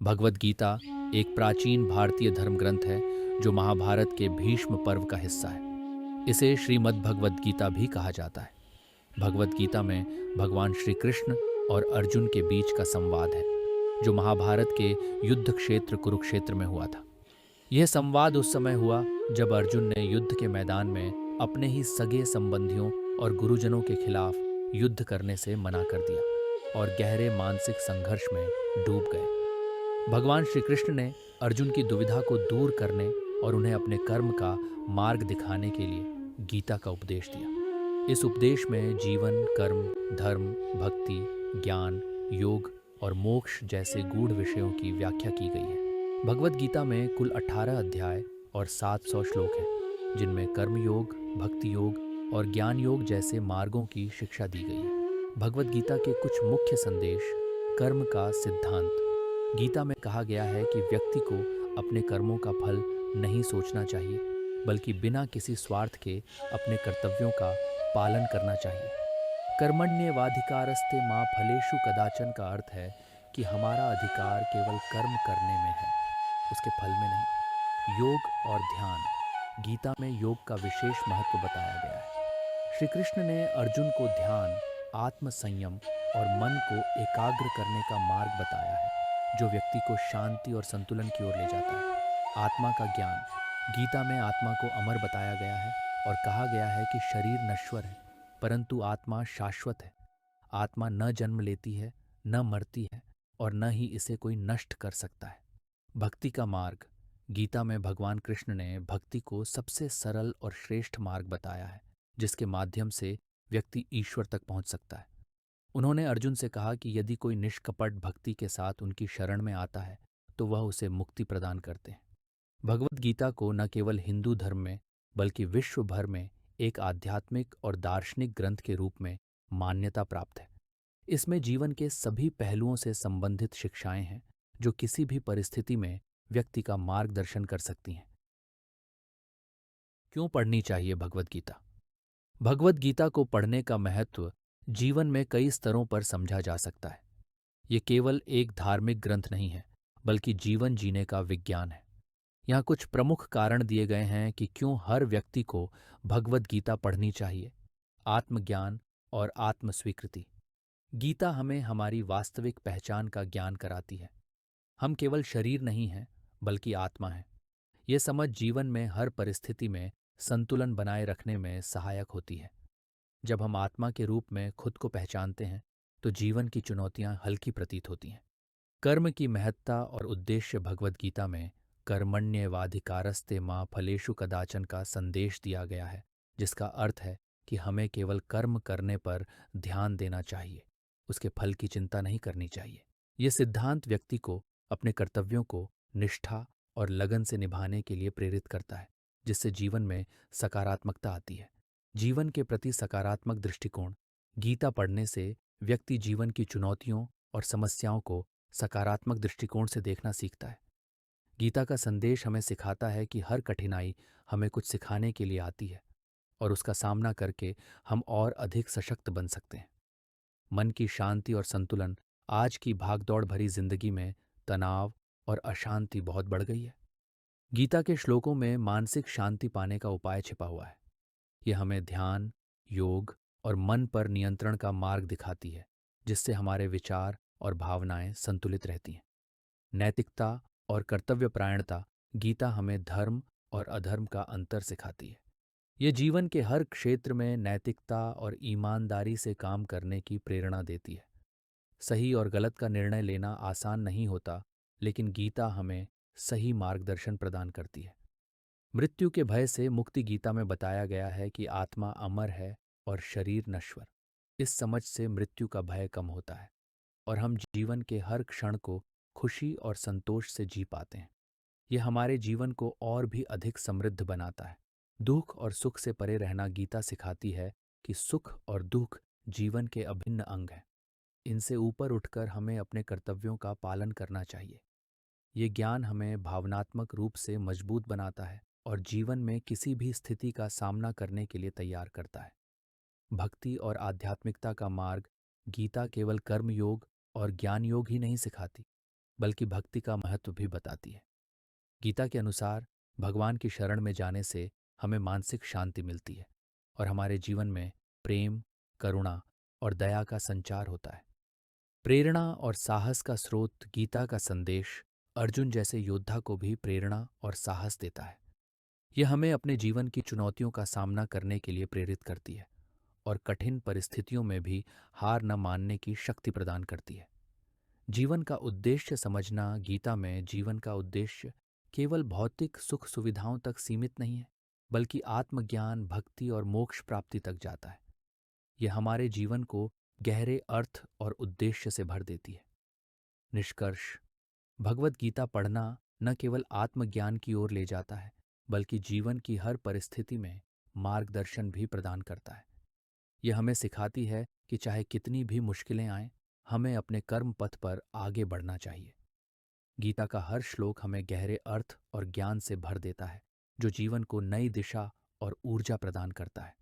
भगवद गीता एक प्राचीन भारतीय धर्म ग्रंथ है जो महाभारत के भीष्म पर्व का हिस्सा है। इसे श्रीमद् भगवद गीता भी कहा जाता है। भगवद गीता में भगवान श्री कृष्ण और अर्जुन के बीच का संवाद है जो महाभारत के युद्ध क्षेत्र कुरुक्षेत्र में हुआ था। यह संवाद उस समय हुआ जब अर्जुन ने युद्ध के मैदान में अपने ही सगे संबंधियों और गुरुजनों के खिलाफ युद्ध करने से मना कर दिया और गहरे मानसिक संघर्ष में डूब गए। भगवान श्री कृष्ण ने अर्जुन की दुविधा को दूर करने और उन्हें अपने कर्म का मार्ग दिखाने के लिए गीता का उपदेश दिया। इस उपदेश में जीवन, कर्म, धर्म, भक्ति, ज्ञान, योग और मोक्ष जैसे गूढ़ विषयों की व्याख्या की गई है। भगवद गीता में कुल 18 अध्याय और 700 श्लोक हैं, जिनमें कर्म योग, भक्ति योग और ज्ञान योग जैसे मार्गों की शिक्षा दी गई है। भगवद गीता के कुछ मुख्य संदेश। कर्म का सिद्धांत। गीता में कहा गया है कि व्यक्ति को अपने कर्मों का फल नहीं सोचना चाहिए, बल्कि बिना किसी स्वार्थ के अपने कर्तव्यों का पालन करना चाहिए। कर्मण्येवाधिकारस्ते मां फलेषु कदाचन का अर्थ है कि हमारा अधिकार केवल कर्म करने में है, उसके फल में नहीं। योग और ध्यान। गीता में योग का विशेष महत्व बताया गया है। श्री कृष्ण ने अर्जुन को ध्यान, आत्म संयम और मन को एकाग्र करने का मार्ग बताया है, जो व्यक्ति को शांति और संतुलन की ओर ले जाता है। आत्मा का ज्ञान। गीता में आत्मा को अमर बताया गया है और कहा गया है कि शरीर नश्वर है, परंतु आत्मा शाश्वत है। आत्मा न जन्म लेती है, न मरती है और न ही इसे कोई नष्ट कर सकता है। भक्ति का मार्ग। गीता में भगवान कृष्ण ने भक्ति को सबसे सरल और श्रेष्ठ मार्ग बताया है, जिसके माध्यम से व्यक्ति ईश्वर तक पहुंच सकता है। उन्होंने अर्जुन से कहा कि यदि कोई निष्कपट भक्ति के साथ उनकी शरण में आता है तो वह उसे मुक्ति प्रदान करते हैं। भगवद गीता को न केवल हिंदू धर्म में बल्कि विश्व भर में एक आध्यात्मिक और दार्शनिक ग्रंथ के रूप में मान्यता प्राप्त है। इसमें जीवन के सभी पहलुओं से संबंधित शिक्षाएं हैं जो किसी भी परिस्थिति में व्यक्ति का मार्गदर्शन कर सकती हैं। क्यों पढ़नी चाहिए भगवद गीता? भगवद गीता को पढ़ने का महत्व जीवन में कई स्तरों पर समझा जा सकता है। ये केवल एक धार्मिक ग्रंथ नहीं है, बल्कि जीवन जीने का विज्ञान है। यहाँ कुछ प्रमुख कारण दिए गए हैं कि क्यों हर व्यक्ति को भगवद गीता पढ़नी चाहिए। आत्मज्ञान और आत्मस्वीकृति। गीता हमें हमारी वास्तविक पहचान का ज्ञान कराती है। हम केवल शरीर नहीं हैं, बल्कि आत्मा हैं। ये समझ जीवन में हर परिस्थिति में संतुलन बनाए रखने में सहायक होती है। जब हम आत्मा के रूप में खुद को पहचानते हैं तो जीवन की चुनौतियां हल्की प्रतीत होती हैं। कर्म की महत्ता और उद्देश्य। भगवद गीता में कर्मण्येवाधिकारस्ते मां फलेषु कदाचन का संदेश दिया गया है, जिसका अर्थ है कि हमें केवल कर्म करने पर ध्यान देना चाहिए, उसके फल की चिंता नहीं करनी चाहिए। ये सिद्धांत व्यक्ति को अपने कर्तव्यों को निष्ठा और लगन से निभाने के लिए प्रेरित करता है, जिससे जीवन में सकारात्मकता आती है। जीवन के प्रति सकारात्मक दृष्टिकोण। गीता पढ़ने से व्यक्ति जीवन की चुनौतियों और समस्याओं को सकारात्मक दृष्टिकोण से देखना सीखता है। गीता का संदेश हमें सिखाता है कि हर कठिनाई हमें कुछ सिखाने के लिए आती है और उसका सामना करके हम और अधिक सशक्त बन सकते हैं। मन की शांति और संतुलन। आज की भागदौड़ भरी जिंदगी में तनाव और अशांति बहुत बढ़ गई है। गीता के श्लोकों में मानसिक शांति पाने का उपाय छिपा हुआ है। यह हमें ध्यान, योग और मन पर नियंत्रण का मार्ग दिखाती है, जिससे हमारे विचार और भावनाएं संतुलित रहती हैं। नैतिकता और कर्तव्यपरायणता। गीता हमें धर्म और अधर्म का अंतर सिखाती है। यह जीवन के हर क्षेत्र में नैतिकता और ईमानदारी से काम करने की प्रेरणा देती है। सही और गलत का निर्णय लेना आसान नहीं होता, लेकिन गीता हमें सही मार्गदर्शन प्रदान करती है। मृत्यु के भय से मुक्ति। गीता में बताया गया है कि आत्मा अमर है और शरीर नश्वर। इस समझ से मृत्यु का भय कम होता है और हम जीवन के हर क्षण को खुशी और संतोष से जी पाते हैं। यह हमारे जीवन को और भी अधिक समृद्ध बनाता है। दुख और सुख से परे रहना। गीता सिखाती है कि सुख और दुख जीवन के अभिन्न अंग हैं। इनसे ऊपर उठकर हमें अपने कर्तव्यों का पालन करना चाहिए। ये ज्ञान हमें भावनात्मक रूप से मजबूत बनाता है और जीवन में किसी भी स्थिति का सामना करने के लिए तैयार करता है। भक्ति और आध्यात्मिकता का मार्ग। गीता केवल कर्म योग और ज्ञान योग ही नहीं सिखाती, बल्कि भक्ति का महत्व भी बताती है। गीता के अनुसार भगवान की शरण में जाने से हमें मानसिक शांति मिलती है और हमारे जीवन में प्रेम, करुणा और दया का संचार होता है। प्रेरणा और साहस का स्रोत गीता का संदेश अर्जुन जैसे योद्धा को भी प्रेरणा और साहस देता है। यह हमें अपने जीवन की चुनौतियों का सामना करने के लिए प्रेरित करती है और कठिन परिस्थितियों में भी हार न मानने की शक्ति प्रदान करती है। जीवन का उद्देश्य समझना गीता में जीवन का उद्देश्य केवल भौतिक सुख सुविधाओं तक सीमित नहीं है, बल्कि आत्मज्ञान, भक्ति और मोक्ष प्राप्ति तक जाता है। यह हमारे जीवन को गहरे अर्थ और उद्देश्य से भर देती है। निष्कर्ष, भगवत गीता पढ़ना न केवल आत्मज्ञान की ओर ले जाता है, बल्कि जीवन की हर परिस्थिति में मार्गदर्शन भी प्रदान करता है। यह हमें सिखाती है कि चाहे कितनी भी मुश्किलें आएं, हमें अपने कर्म पथ पर आगे बढ़ना चाहिए। गीता का हर श्लोक हमें गहरे अर्थ और ज्ञान से भर देता है, जो जीवन को नई दिशा और ऊर्जा प्रदान करता है।